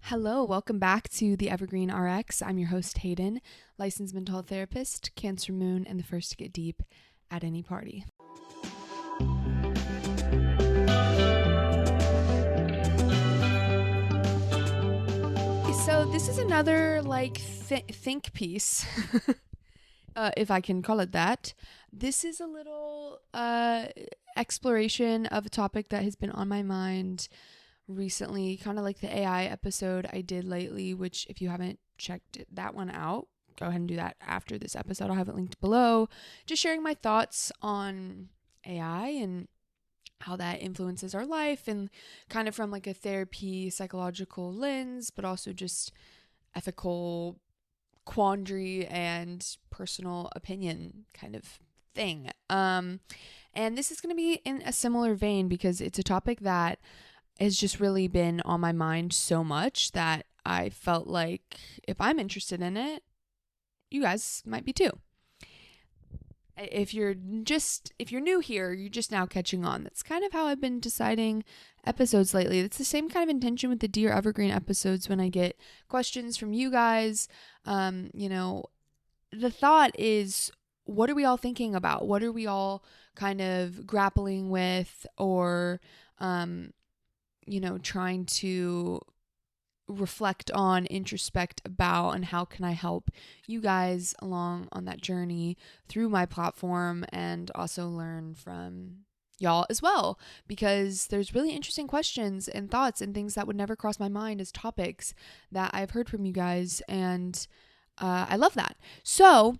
Hello, welcome back to the Evergreen RX. I'm your host, Hayden, licensed mental health therapist, Cancer Moon, and the first to get deep at any party. So this is another think piece, if I can call it that. This is a little exploration of a topic that has been on my mind recently, kind of like the AI episode I did lately, which if you haven't checked that one out, go ahead and do that after this episode. I'll have it linked below. Just sharing my thoughts on AI and how that influences our life, and kind of from like a therapy psychological lens, but also just ethical quandary and personal opinion kind of thing. And this is going to be in a similar vein because it's a topic that has just really been on my mind so much that I felt like if I'm interested in it, you guys might be too. If you're new here, you're just now catching on. That's kind of how I've been deciding episodes lately. It's the same kind of intention with the Dear Evergreen episodes when I get questions from you guys. The thought is, what are we all thinking about? What are we all kind of grappling with, or trying to reflect on, introspect about, and how can I help you guys along on that journey through my platform, and also learn from y'all as well, because there's really interesting questions and thoughts and things that would never cross my mind as topics that I've heard from you guys, and I love that. So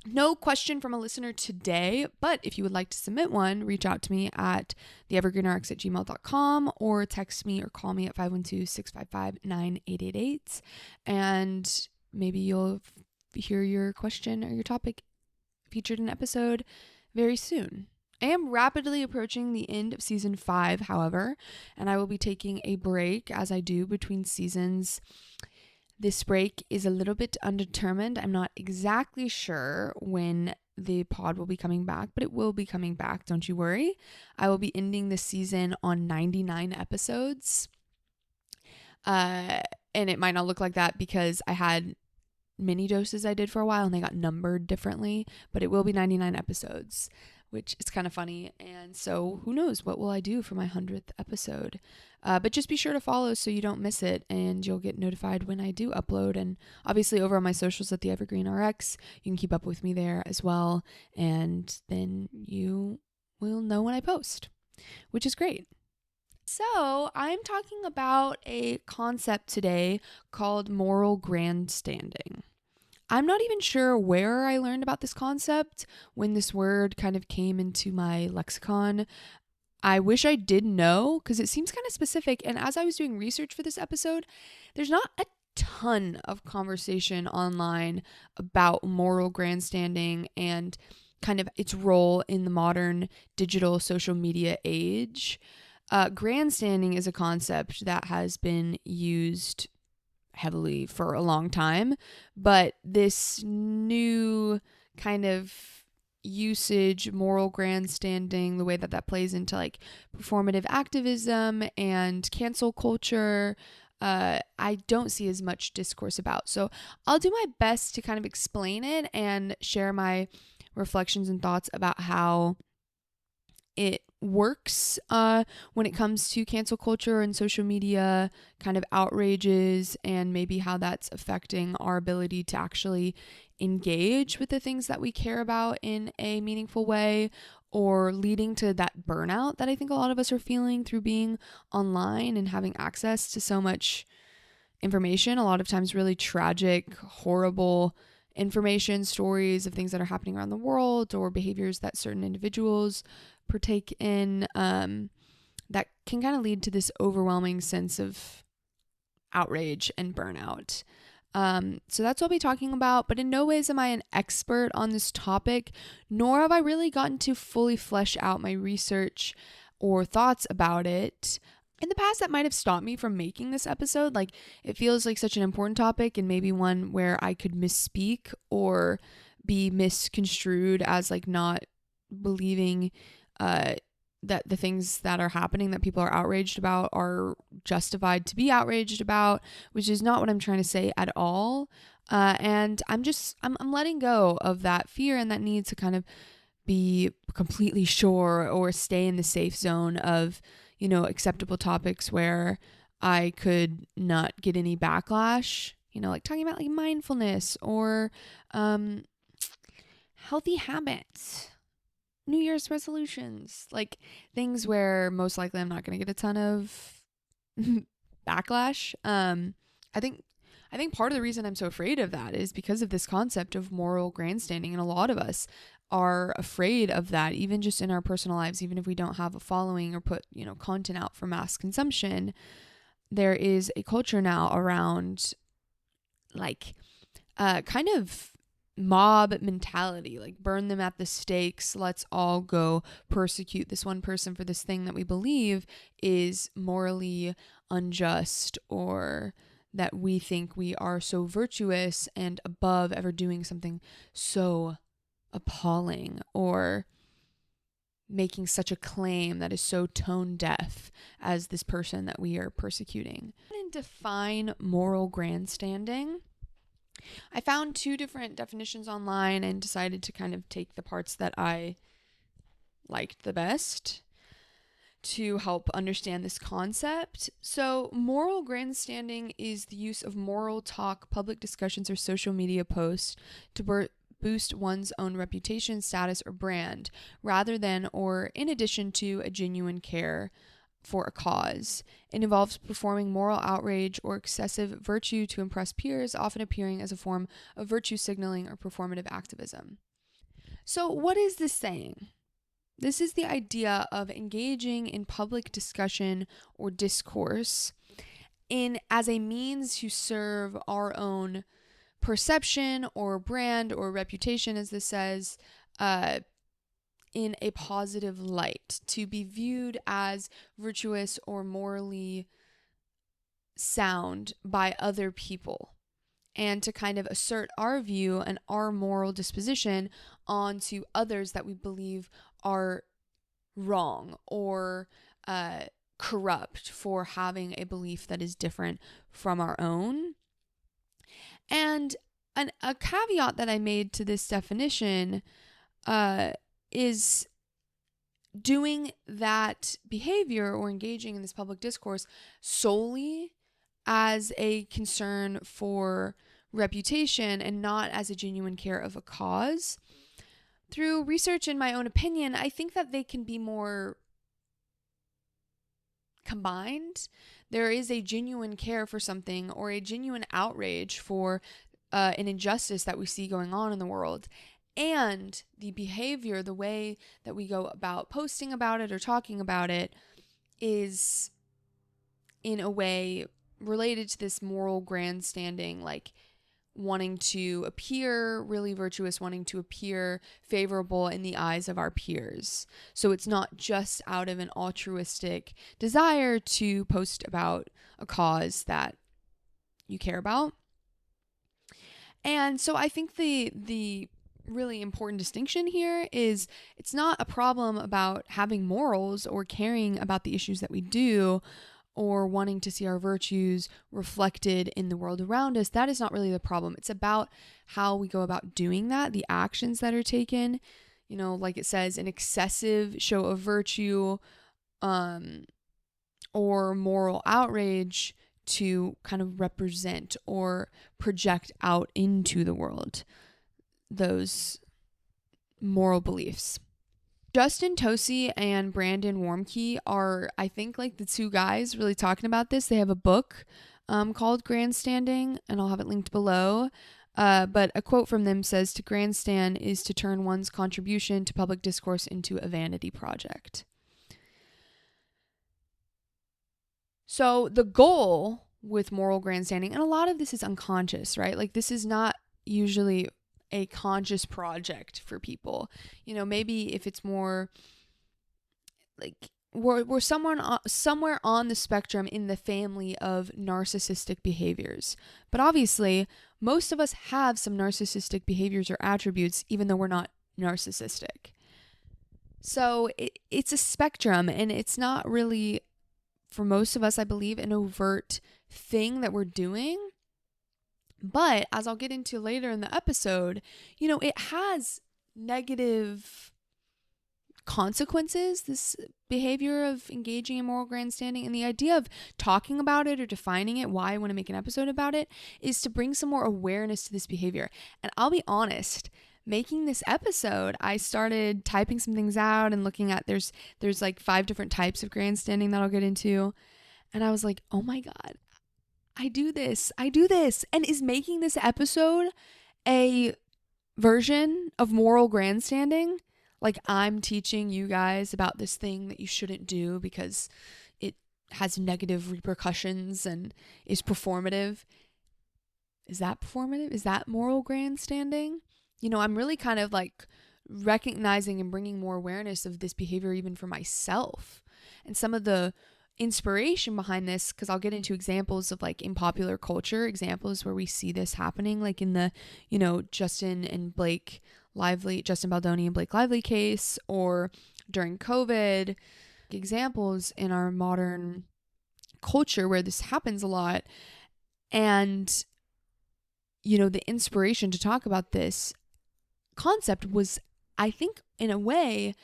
no question from a listener today, but if you would like to submit one, reach out to me at theevergreenrx@gmail.com or text me or call me at 512-655-9888, and maybe you'll hear your question or your topic featured in an episode very soon. I am rapidly approaching the end of season 5, however, and I will be taking a break as I do between seasons. This break is a little bit undetermined. I'm not exactly sure when the pod will be coming back, but it will be coming back. Don't you worry. I will be ending the season on 99 episodes. And it might not look like that because I had mini doses I did for a while and they got numbered differently, but it will be 99 episodes, which is kind of funny. And so who knows, what will I do for my 100th episode? But just be sure to follow so you don't miss it, and you'll get notified when I do upload. And obviously over on my socials at the Evergreen RX, you can keep up with me there as well. And then you will know when I post, which is great. So I'm talking about a concept today called moral grandstanding. I'm not even sure where I learned about this concept, when this word kind of came into my lexicon. I wish I did know, because it seems kind of specific. And as I was doing research for this episode, there's not a ton of conversation online about moral grandstanding and kind of its role in the modern digital social media age. Grandstanding is a concept that has been used heavily for a long time, but this new kind of usage, moral grandstanding, the way that plays into like performative activism and cancel culture, I don't see as much discourse about. So I'll do my best to kind of explain it and share my reflections and thoughts about how it works when it comes to cancel culture and social media kind of outrages, and maybe how that's affecting our ability to actually engage with the things that we care about in a meaningful way, or leading to that burnout that I think a lot of us are feeling through being online and having access to so much information, a lot of times really tragic, horrible information, stories of things that are happening around the world, or behaviors that certain individuals partake in, that can kind of lead to this overwhelming sense of outrage and burnout. So that's what I'll be talking about, but in no ways am I an expert on this topic, nor have I really gotten to fully flesh out my research or thoughts about it. In the past, that might have stopped me from making this episode. Like, it feels like such an important topic, and maybe one where I could misspeak or be misconstrued as like not believing that the things that are happening that people are outraged about are justified to be outraged about, which is not what I'm trying to say at all. And I'm letting go of that fear and that need to kind of be completely sure or stay in the safe zone of, acceptable topics where I could not get any backlash, like talking about like mindfulness or healthy habits, New Year's resolutions, like things where most likely I'm not going to get a ton of backlash. I think part of the reason I'm so afraid of that is because of this concept of moral grandstanding, and a lot of us are afraid of that, even just in our personal lives. Even if we don't have a following or put content out for mass consumption, there is a culture now around like kind of mob mentality, like burn them at the stakes, let's all go persecute this one person for this thing that we believe is morally unjust, or that we think we are so virtuous and above ever doing something so appalling, or making such a claim that is so tone deaf as this person that we are persecuting. And define moral grandstanding. I found 2 different definitions online and decided to kind of take the parts that I liked the best to help understand this concept. So, moral grandstanding is the use of moral talk, public discussions, or social media posts to boost one's own reputation, status, or brand, rather than or in addition to a genuine care for a cause. It involves performing moral outrage or excessive virtue to impress peers, often appearing as a form of virtue signaling or performative activism. So, what is this saying? This is the idea of engaging in public discussion or discourse as a means to serve our own perception or brand or reputation, as this says, in a positive light, to be viewed as virtuous or morally sound by other people, and to kind of assert our view and our moral disposition onto others that we believe are wrong or corrupt for having a belief that is different from our own. And a caveat that I made to this definition is doing that behavior or engaging in this public discourse solely as a concern for reputation and not as a genuine care of a cause. Through research, in my own opinion, I think that they can be more combined. There is a genuine care for something or a genuine outrage for an injustice that we see going on in the world. And the behavior, the way that we go about posting about it or talking about it, is in a way related to this moral grandstanding, like wanting to appear really virtuous, wanting to appear favorable in the eyes of our peers. So it's not just out of an altruistic desire to post about a cause that you care about. And so I think the really important distinction here is it's not a problem about having morals or caring about the issues that we do or wanting to see our virtues reflected in the world around us. That is not really the problem. It's about how we go about doing that, the actions that are taken, like it says, an excessive show of virtue or moral outrage to kind of represent or project out into the world those moral beliefs. Justin Tosi and Brandon Warmke are, I think, like the 2 guys really talking about this. They have a book called Grandstanding, and I'll have it linked below. But a quote from them says, "To grandstand is to turn one's contribution to public discourse into a vanity project." So the goal with moral grandstanding, and a lot of this is unconscious, right? Like this is not usually a conscious project for people. Maybe if it's more like we're somewhere on the spectrum in the family of narcissistic behaviors. But obviously, most of us have some narcissistic behaviors or attributes, even though we're not narcissistic. So it's a spectrum, and it's not really, for most of us, I believe, an overt thing that we're doing. But as I'll get into later in the episode, it has negative consequences, this behavior of engaging in moral grandstanding. And the idea of talking about it or defining it, why I want to make an episode about it, is to bring some more awareness to this behavior. And I'll be honest, making this episode, I started typing some things out and looking at, there's like 5 different types of grandstanding that I'll get into. And I was like, oh my God, I do this. And is making this episode a version of moral grandstanding? Like, I'm teaching you guys about this thing that you shouldn't do because it has negative repercussions and is performative. Is that performative? Is that moral grandstanding? I'm really kind of like recognizing and bringing more awareness of this behavior even for myself. And some of the inspiration behind this, because I'll get into examples of, like, in popular culture, examples where we see this happening, like in the, Justin Baldoni and Blake Lively case, or during COVID, examples in our modern culture where this happens a lot. And, the inspiration to talk about this concept was, I think, in a way,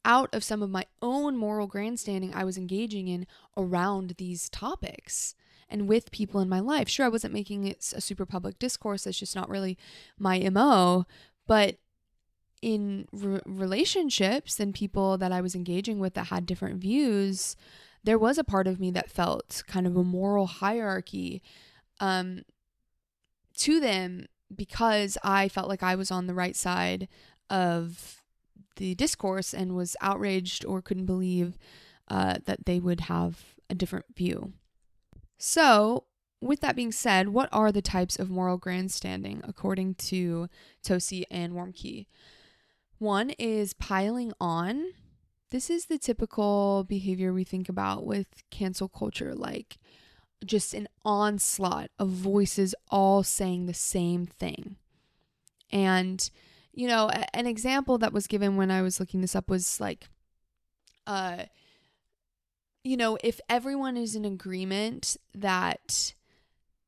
out of some of my own moral grandstanding I was engaging in around these topics and with people in my life. Sure, I wasn't making it a super public discourse. That's just not really my MO. But in relationships and people that I was engaging with that had different views, there was a part of me that felt kind of a moral hierarchy to them, because I felt like I was on the right side of the discourse and was outraged or couldn't believe that they would have a different view. So, with that being said, what are the types of moral grandstanding according to Tosi and Warmke? One is piling on. This is the typical behavior we think about with cancel culture, like just an onslaught of voices all saying the same thing. And, an example that was given when I was looking this up was like, if everyone is in agreement that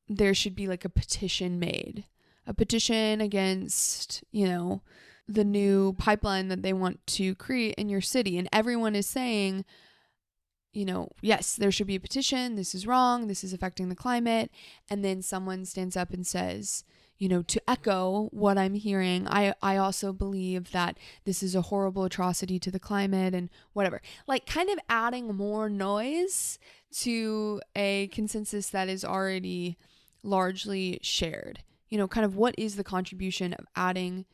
there should be like a petition made, a petition against, the new pipeline that they want to create in your city, and everyone is saying, yes, there should be a petition, this is wrong, this is affecting the climate, and then someone stands up and says, to echo what I'm hearing, I also believe that this is a horrible atrocity to the climate and whatever. Like, kind of adding more noise to a consensus that is already largely shared. Kind of what is the contribution of adding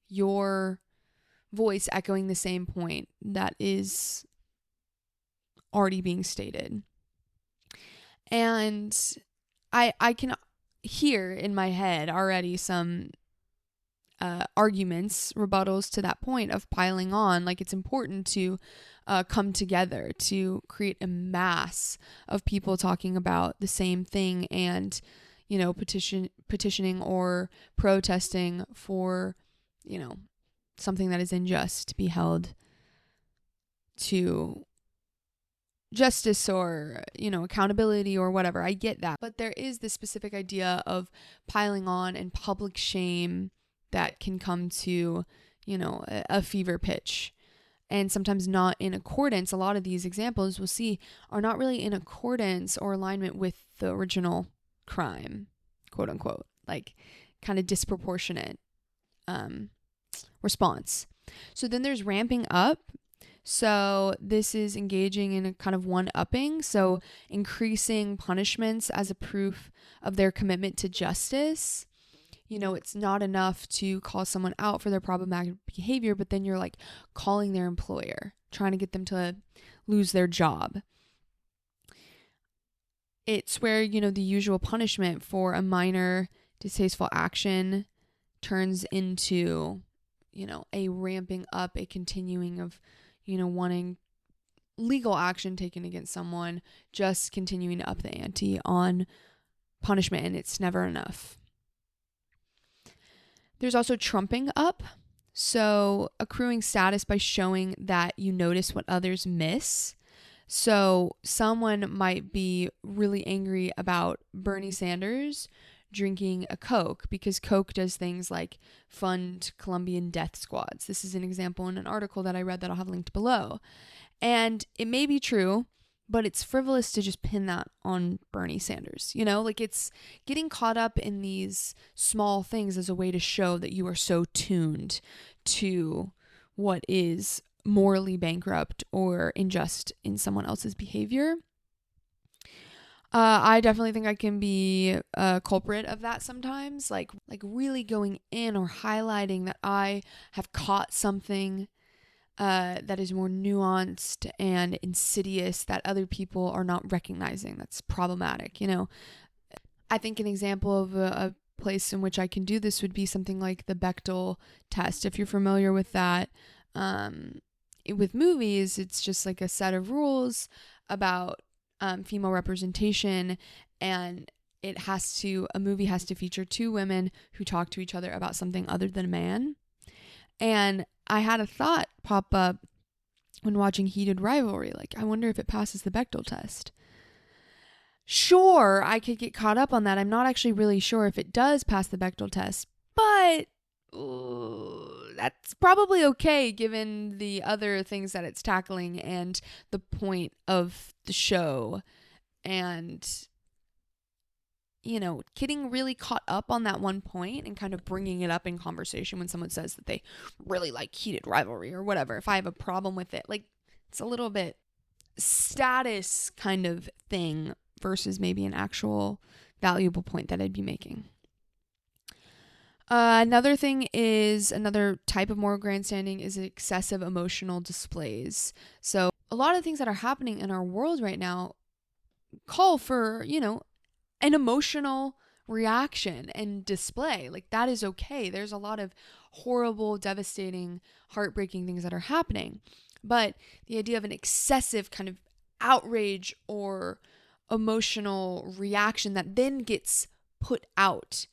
your voice echoing the same point that is already being stated. And I can hear in my head already some arguments, rebuttals to that point of piling on. Like, it's important to come together to create a mass of people talking about the same thing and, petitioning or protesting for, something that is unjust to be held to justice or, accountability or whatever. I get that. But there is this specific idea of piling on and public shame that can come to, a fever pitch. And sometimes not in accordance. A lot of these examples we'll see are not really in accordance or alignment with the original crime, quote unquote, like kind of disproportionate response. So then there's ramping up. So this is engaging in a kind of one-upping. So increasing punishments as a proof of their commitment to justice. It's not enough to call someone out for their problematic behavior, but then you're like calling their employer, trying to get them to lose their job. It's where, the usual punishment for a minor distasteful action turns into, a ramping up, a continuing of, wanting legal action taken against someone, just continuing to up the ante on punishment, and it's never enough. There's also trumping up. So accruing status by showing that you notice what others miss. So someone might be really angry about Bernie Sanders drinking a Coke because Coke does things like fund Colombian death squads. This is an example in an article that I read that I'll have linked below. And it may be true, but it's frivolous to just pin that on Bernie Sanders. Like it's getting caught up in these small things as a way to show that you are so tuned to what is morally bankrupt or unjust in someone else's behavior. I definitely think I can be a culprit of that sometimes, like really going in or highlighting that I have caught something that is more nuanced and insidious that other people are not recognizing. That's problematic. I think an example of a place in which I can do this would be something like the Bechdel test. If you're familiar with that, with movies, it's just like a set of rules about female representation, and a movie has to feature two women who talk to each other about something other than a man. And I had a thought pop up when watching Heated Rivalry, like, I wonder if it passes the Bechdel test. Sure, I could get caught up on that. I'm not actually really sure if it does pass the Bechdel test, but that's probably okay given the other things that it's tackling and the point of the show. And getting really caught up on that one point and kind of bringing it up in conversation when someone says that they really like Heated Rivalry or whatever. If I have a problem with it, like, it's a little bit status kind of thing versus maybe an actual valuable point that I'd be making. Another type of moral grandstanding is excessive emotional displays. So a lot of things that are happening in our world right now call for, an emotional reaction and display. Like, that is okay. There's a lot of horrible, devastating, heartbreaking things that are happening. But the idea of an excessive kind of outrage or emotional reaction that then gets put out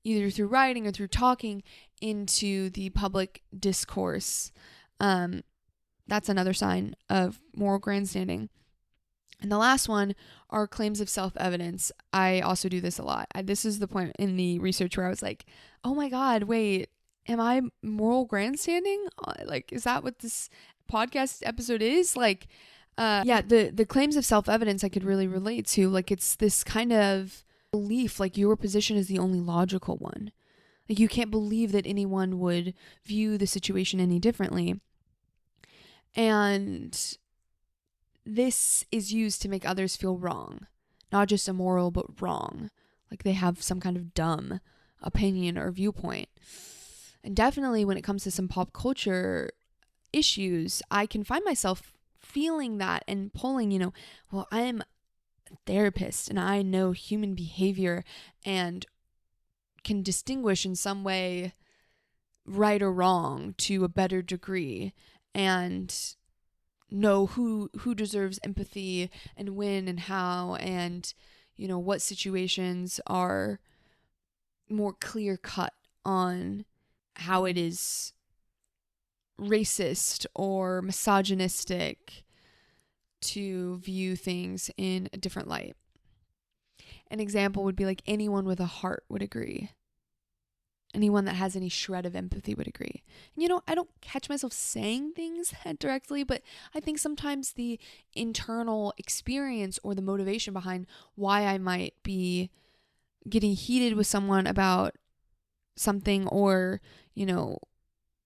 either through writing or through talking into the public discourse, that's another sign of moral grandstanding. And the last one are claims of self-evidence. I also do this a lot. This is the point in the research where I was like, oh my God, wait, am I moral grandstanding? Like, is that what this podcast episode is? Like, the claims of self-evidence I could really relate to. Like, it's this kind of belief, like your position is the only logical one. Like, you can't believe that anyone would view the situation any differently. And this is used to make others feel wrong, not just immoral, but wrong. Like they have some kind of dumb opinion or viewpoint. And definitely when it comes to some pop culture issues, I can find myself feeling that and pulling, well, I'm a therapist and I know human behavior and can distinguish in some way right or wrong to a better degree and know who deserves empathy and when and how, and what situations are more clear cut on how it is racist or misogynistic to view things in a different light. An example would be like anyone with a heart would agree. Anyone that has any shred of empathy would agree. And I don't catch myself saying things directly, but I think sometimes the internal experience or the motivation behind why I might be getting heated with someone about something or,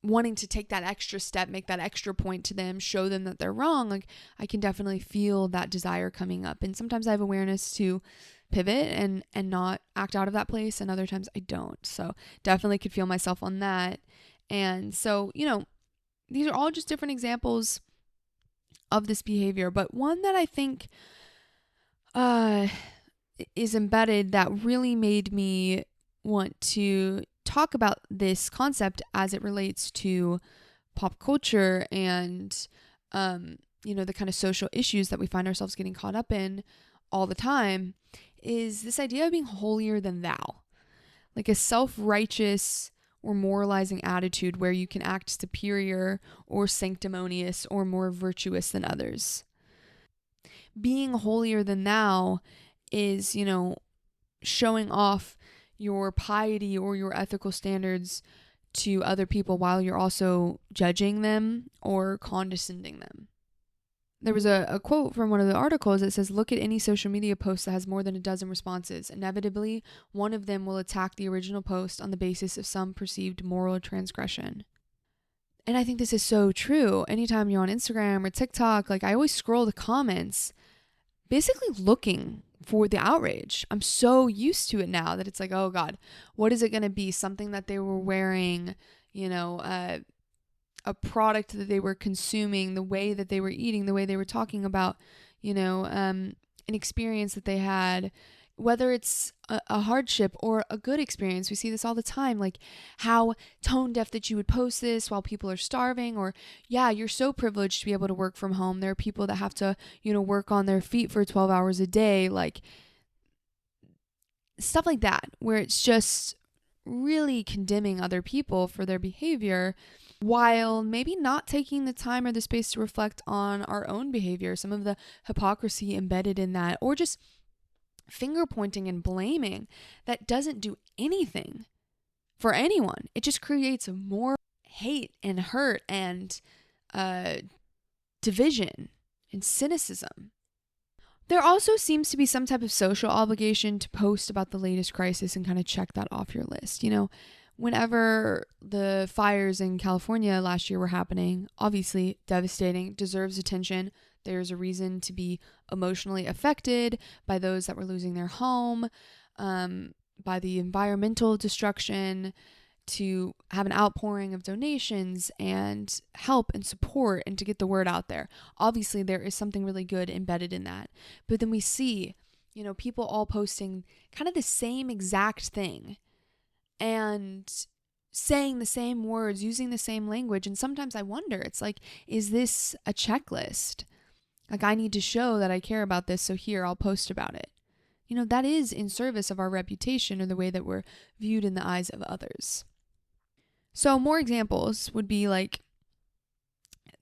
wanting to take that extra step, make that extra point to them, show them that they're wrong. Like, I can definitely feel that desire coming up. And sometimes I have awareness to pivot and not act out of that place, and other times I don't. So definitely could feel myself on that. And so, these are all just different examples of this behavior, but one that I think is embedded that really made me want to talk about this concept as it relates to pop culture and the kind of social issues that we find ourselves getting caught up in all the time is this idea of being holier than thou, like a self-righteous or moralizing attitude where you can act superior or sanctimonious or more virtuous than others. Being holier than thou is, showing off your piety or your ethical standards to other people while you're also judging them or condescending them. There was a quote from one of the articles that says, look at any social media post that has more than a dozen responses. Inevitably, one of them will attack the original post on the basis of some perceived moral transgression. And I think this is so true. Anytime you're on Instagram or TikTok, I always scroll the comments, basically looking for the outrage. I'm so used to it now that it's oh God, what is it going to be? Something that they were wearing, a product that they were consuming, the way that they were eating, the way they were talking about, an experience that they had, whether it's a hardship or a good experience. We see this all the time, how tone deaf that you would post this while people are starving, or yeah, you're so privileged to be able to work from home. There are people that have to, work on their feet for 12 hours a day, stuff like that, where it's just really condemning other people for their behavior, while maybe not taking the time or the space to reflect on our own behavior, some of the hypocrisy embedded in that, or just finger pointing and blaming that doesn't do anything for anyone. It just creates more hate and hurt and division and cynicism. There also seems to be some type of social obligation to post about the latest crisis and kind of check that off your list. Whenever the fires in California last year were happening, obviously devastating, deserves attention. There's a reason to be emotionally affected by those that were losing their home, by the environmental destruction, to have an outpouring of donations and help and support and to get the word out there. Obviously, there is something really good embedded in that. But then we see, people all posting kind of the same exact thing and saying the same words, using the same language. And sometimes I wonder, it's is this a checklist? I need to show that I care about this, so here, I'll post about it. That is in service of our reputation or the way that we're viewed in the eyes of others. So more examples would be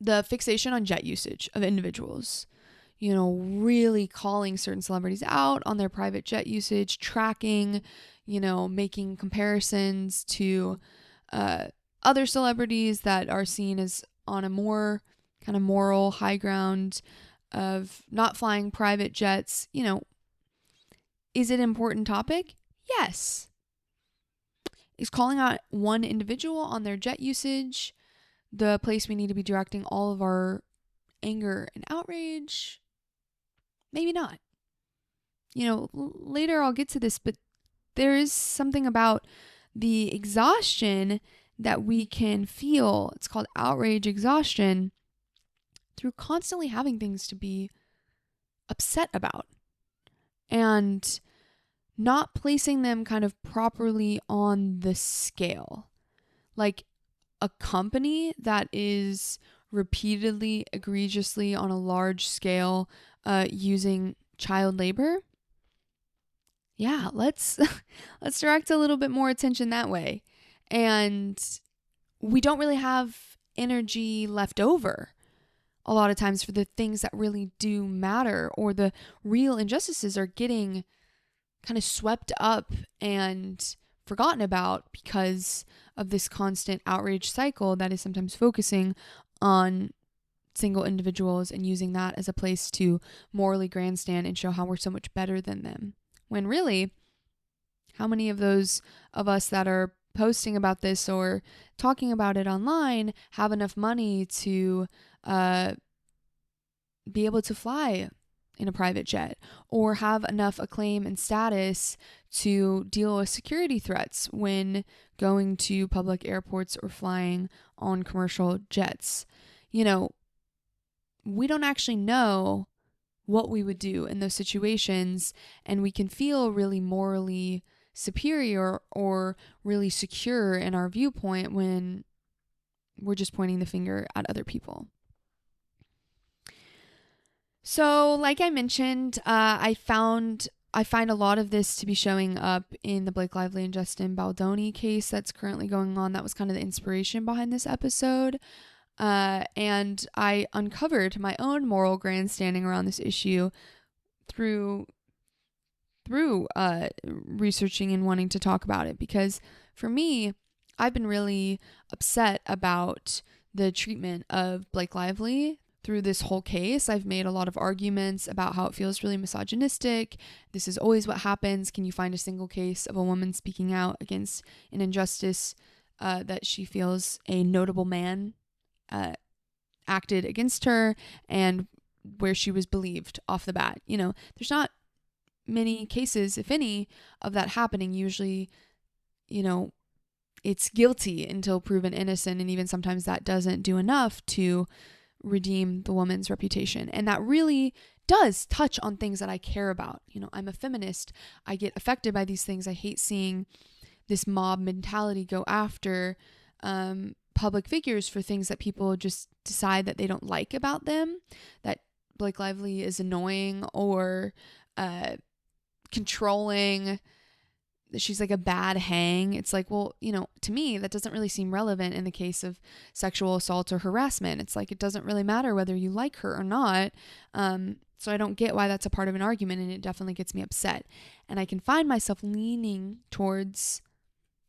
the fixation on jet usage of individuals, really calling certain celebrities out on their private jet usage, tracking, making comparisons to other celebrities that are seen as on a more kind of moral high ground of not flying private jets. Is it an important topic? Yes. Is calling out one individual on their jet usage the place we need to be directing all of our anger and outrage? Maybe not. Later I'll get to this, but there is something about the exhaustion that we can feel. It's called outrage exhaustion, through constantly having things to be upset about and not placing them kind of properly on the scale. A company that is repeatedly, egregiously on a large scale using child labor, yeah, let's direct a little bit more attention that way. And we don't really have energy left over a lot of times for the things that really do matter, or the real injustices are getting kind of swept up and forgotten about because of this constant outrage cycle that is sometimes focusing on single individuals and using that as a place to morally grandstand and show how we're so much better than them. When really, how many of those of us that are posting about this or talking about it online have enough money to be able to fly in a private jet, or have enough acclaim and status to deal with security threats when going to public airports or flying on commercial jets? We don't actually know what we would do in those situations, and we can feel really morally superior or really secure in our viewpoint when we're just pointing the finger at other people. So like I mentioned, I found I find a lot of this to be showing up in the Blake Lively and Justin Baldoni case that's currently going on. That was kind of the inspiration behind this episode. And I uncovered my own moral grandstanding around this issue through researching and wanting to talk about it, because for me, I've been really upset about the treatment of Blake Lively through this whole case. I've made a lot of arguments about how it feels really misogynistic. This is always what happens. Can you find a single case of a woman speaking out against an injustice that she feels a notable man acted against her, and where she was believed off the bat? You know, there's not many cases, if any, of that happening. Usually, you know, it's guilty until proven innocent, and even sometimes that doesn't do enough to redeem the woman's reputation. And that really does touch on things that I care about. You know, I'm a feminist. I get affected by these things. I hate seeing this mob mentality go after public figures for things that people just decide that they don't like about them, that Blake Lively is annoying or controlling, that she's like a bad hang. It's like, well, you know, to me, that doesn't really seem relevant in the case of sexual assault or harassment. It's like, it doesn't really matter whether you like her or not. So I don't get why that's a part of an argument, and it definitely gets me upset. And I can find myself leaning towards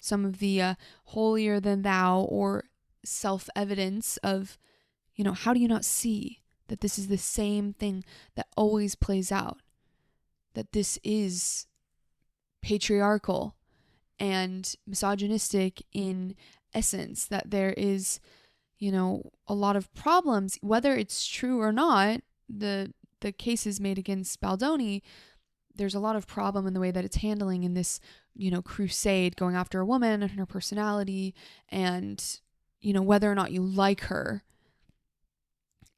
some of the holier than thou or self-evidence of, you know, how do you not see that this is the same thing that always plays out? That this is patriarchal and misogynistic in essence, that there is, you know, a lot of problems, whether it's true or not. The cases made against Baldoni, there's a lot of problem in the way that it's handling in this, you know, crusade going after a woman and her personality, and, you know, whether or not you like her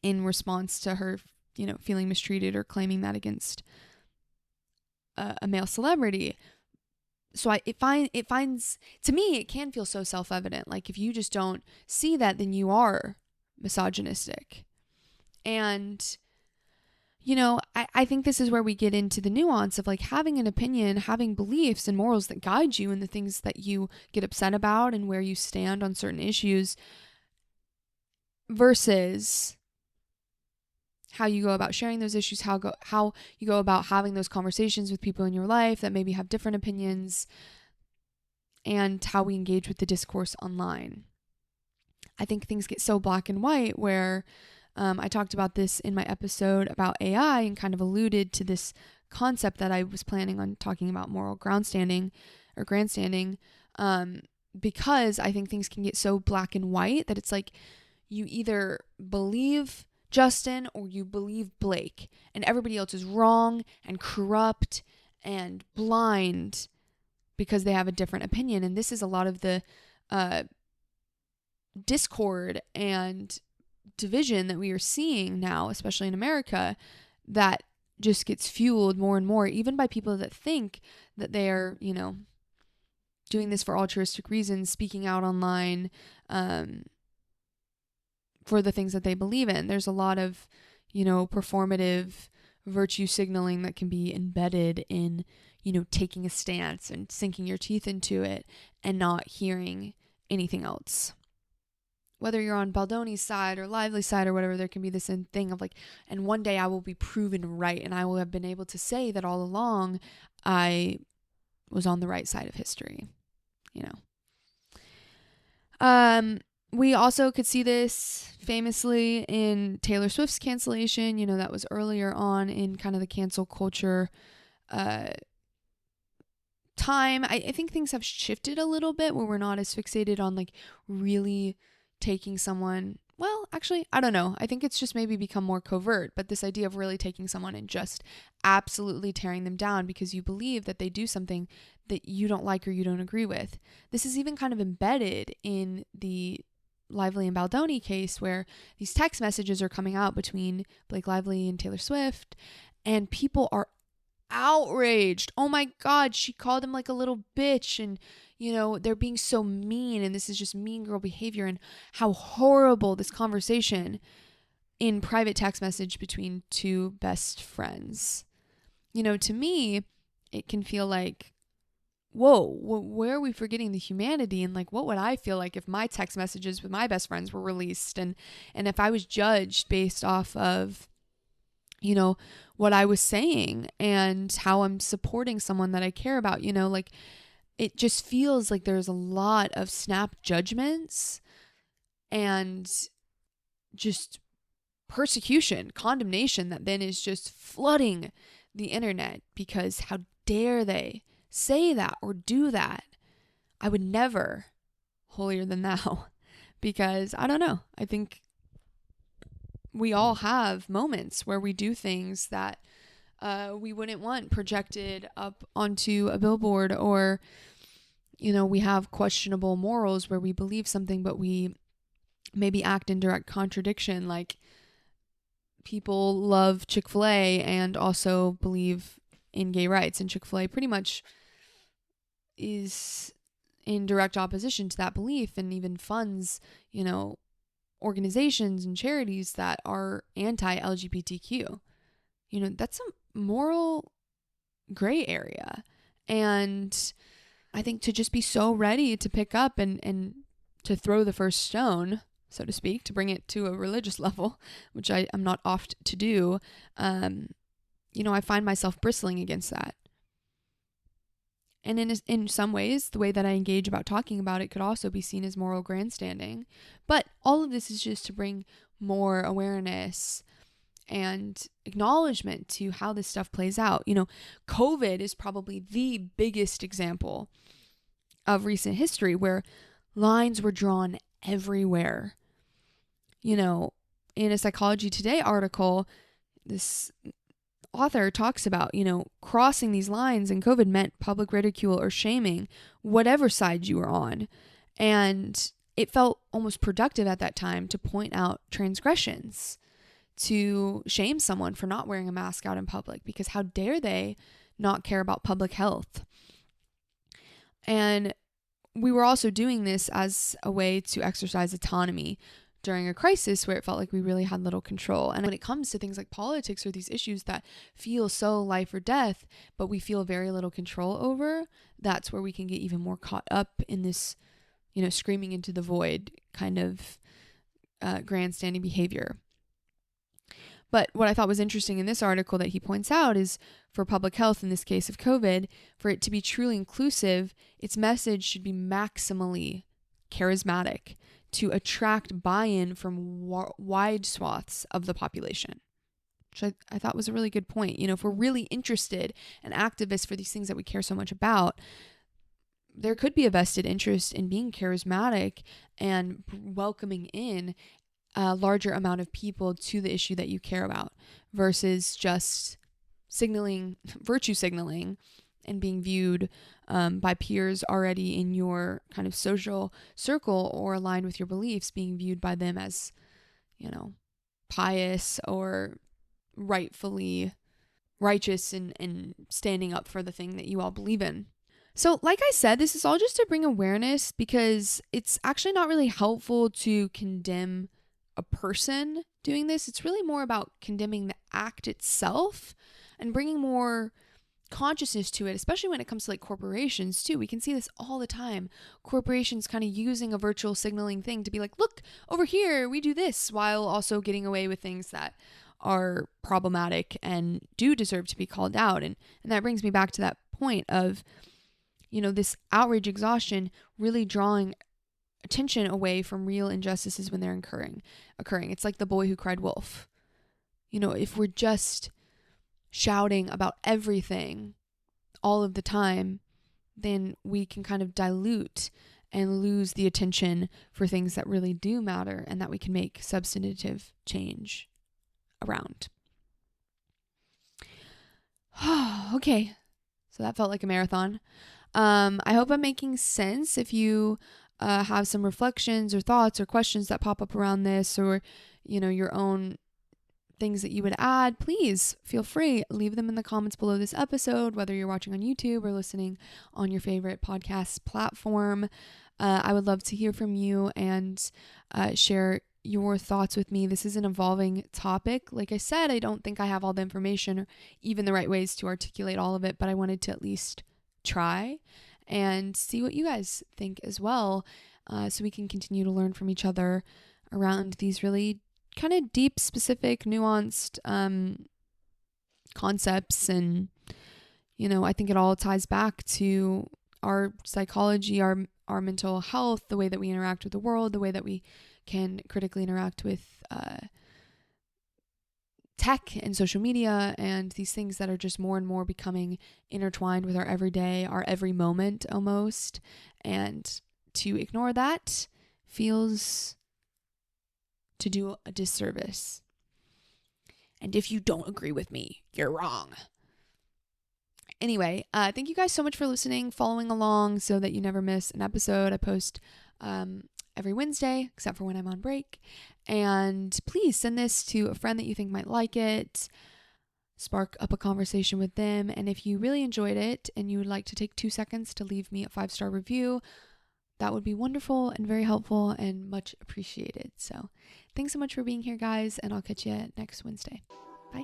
in response to her, you know, feeling mistreated or claiming that against a male celebrity. So it finds, to me, it can feel so self-evident. Like, if you just don't see that, then you are misogynistic. And, you know, I think this is where we get into the nuance of like having an opinion, having beliefs and morals that guide you in the things that you get upset about and where you stand on certain issues, versus how you go about sharing those issues, how you go about having those conversations with people in your life that maybe have different opinions, and how we engage with the discourse online. I think things get so black and white where I talked about this in my episode about AI and kind of alluded to this concept that I was planning on talking about, moral grandstanding, because I think things can get so black and white that it's like you either believe Justin or you believe Blake, and everybody else is wrong and corrupt and blind because they have a different opinion. And this is a lot of the discord and division that we are seeing now, especially in America, that just gets fueled more and more, even by people that think that they are, you know, doing this for altruistic reasons, speaking out online, for the things that they believe in. There's a lot of, you know, performative virtue signaling that can be embedded in, you know, taking a stance and sinking your teeth into it and not hearing anything else. Whether you're on Baldoni's side or Lively's side or whatever, there can be this thing of like, and one day I will be proven right, and I will have been able to say that all along I was on the right side of history, you know. We also could see this famously in Taylor Swift's cancellation. You know, that was earlier on in kind of the cancel culture time. I think things have shifted a little bit where we're not as fixated on like really taking someone. Well, actually, I don't know. I think it's just maybe become more covert, but this idea of really taking someone and just absolutely tearing them down because you believe that they do something that you don't like or you don't agree with. This is even kind of embedded in the Lively and Baldoni case, where these text messages are coming out between Blake Lively and Taylor Swift, and people are outraged. Oh my God, she called him like a little bitch, and you know, they're being so mean, and this is just mean girl behavior, and how horrible this conversation in private text message between two best friends. You know, to me, it can feel like, whoa, where are we forgetting the humanity? And like, what would I feel like if my text messages with my best friends were released, and if I was judged based off of, you know, what I was saying and how I'm supporting someone that I care about, you know, like it just feels like there's a lot of snap judgments and just persecution, condemnation that then is just flooding the internet because how dare they say that or do that? I would never, holier than thou, because I don't know. I think we all have moments where we do things that we wouldn't want projected up onto a billboard, or, you know, we have questionable morals where we believe something, but we maybe act in direct contradiction. Like people love Chick-fil-A and also believe in gay rights, and Chick-fil-A pretty much is in direct opposition to that belief and even funds, you know, organizations and charities that are anti-LGBTQ. You know, that's a moral gray area. And I think to just be so ready to pick up and to throw the first stone, so to speak, to bring it to a religious level, which I'm not oft to do, you know, I find myself bristling against that. And in some ways, the way that I engage about talking about it could also be seen as moral grandstanding. But all of this is just to bring more awareness and acknowledgement to how this stuff plays out. You know, COVID is probably the biggest example of recent history where lines were drawn everywhere. You know, in a Psychology Today article, this author talks about, you know, crossing these lines in COVID meant public ridicule or shaming, whatever side you were on. And it felt almost productive at that time to point out transgressions, to shame someone for not wearing a mask out in public, because how dare they not care about public health? And we were also doing this as a way to exercise autonomy during a crisis where it felt like we really had little control. And when it comes to things like politics or these issues that feel so life or death, but we feel very little control over, that's where we can get even more caught up in this, you know, screaming into the void kind of grandstanding behavior. But what I thought was interesting in this article that he points out is for public health, in this case of COVID, for it to be truly inclusive, its message should be maximally charismatic to attract buy-in from wide swaths of the population, which I thought was a really good point. You know, if we're really interested and activists for these things that we care so much about, there could be a vested interest in being charismatic and welcoming in a larger amount of people to the issue that you care about versus just virtue signaling and being viewed by peers already in your kind of social circle or aligned with your beliefs, being viewed by them as, you know, pious or rightfully righteous and standing up for the thing that you all believe in. So like I said, this is all just to bring awareness, because it's actually not really helpful to condemn a person doing this. It's really more about condemning the act itself and bringing more consciousness to it, especially when it comes to like corporations too. We can see this all the time. Corporations kind of using a virtual signaling thing to be like, look, over here, we do this, while also getting away with things that are problematic and do deserve to be called out. And that brings me back to that point of, you know, this outrage exhaustion really drawing attention away from real injustices when they're occurring. It's like the boy who cried wolf. You know, if we're just shouting about everything all of the time, then we can kind of dilute and lose the attention for things that really do matter and that we can make substantive change around. Okay, so that felt like a marathon. I hope I'm making sense. If you have some reflections or thoughts or questions that pop up around this, or, you know, your own things that you would add, please feel free, leave them in the comments below this episode, whether you're watching on YouTube or listening on your favorite podcast platform. I would love to hear from you and share your thoughts with me. This is an evolving topic. Like I said, I don't think I have all the information or even the right ways to articulate all of it, but I wanted to at least try and see what you guys think as well, so we can continue to learn from each other around these really kind of deep, specific, nuanced concepts. And, I think it all ties back to our psychology, our mental health, the way that we interact with the world, the way that we can critically interact with tech and social media and these things that are just more and more becoming intertwined with our everyday, our every moment almost. And to ignore that feels to do a disservice. And if you don't agree with me, you're wrong. Anyway, thank you guys so much for listening, following along so that you never miss an episode. I post every Wednesday, except for when I'm on break. And please send this to a friend that you think might like it. Spark up a conversation with them. And if you really enjoyed it and you would like to take 2 seconds to leave me a 5-star review, that would be wonderful and very helpful and much appreciated. So thanks so much for being here, guys, and I'll catch you next Wednesday. Bye.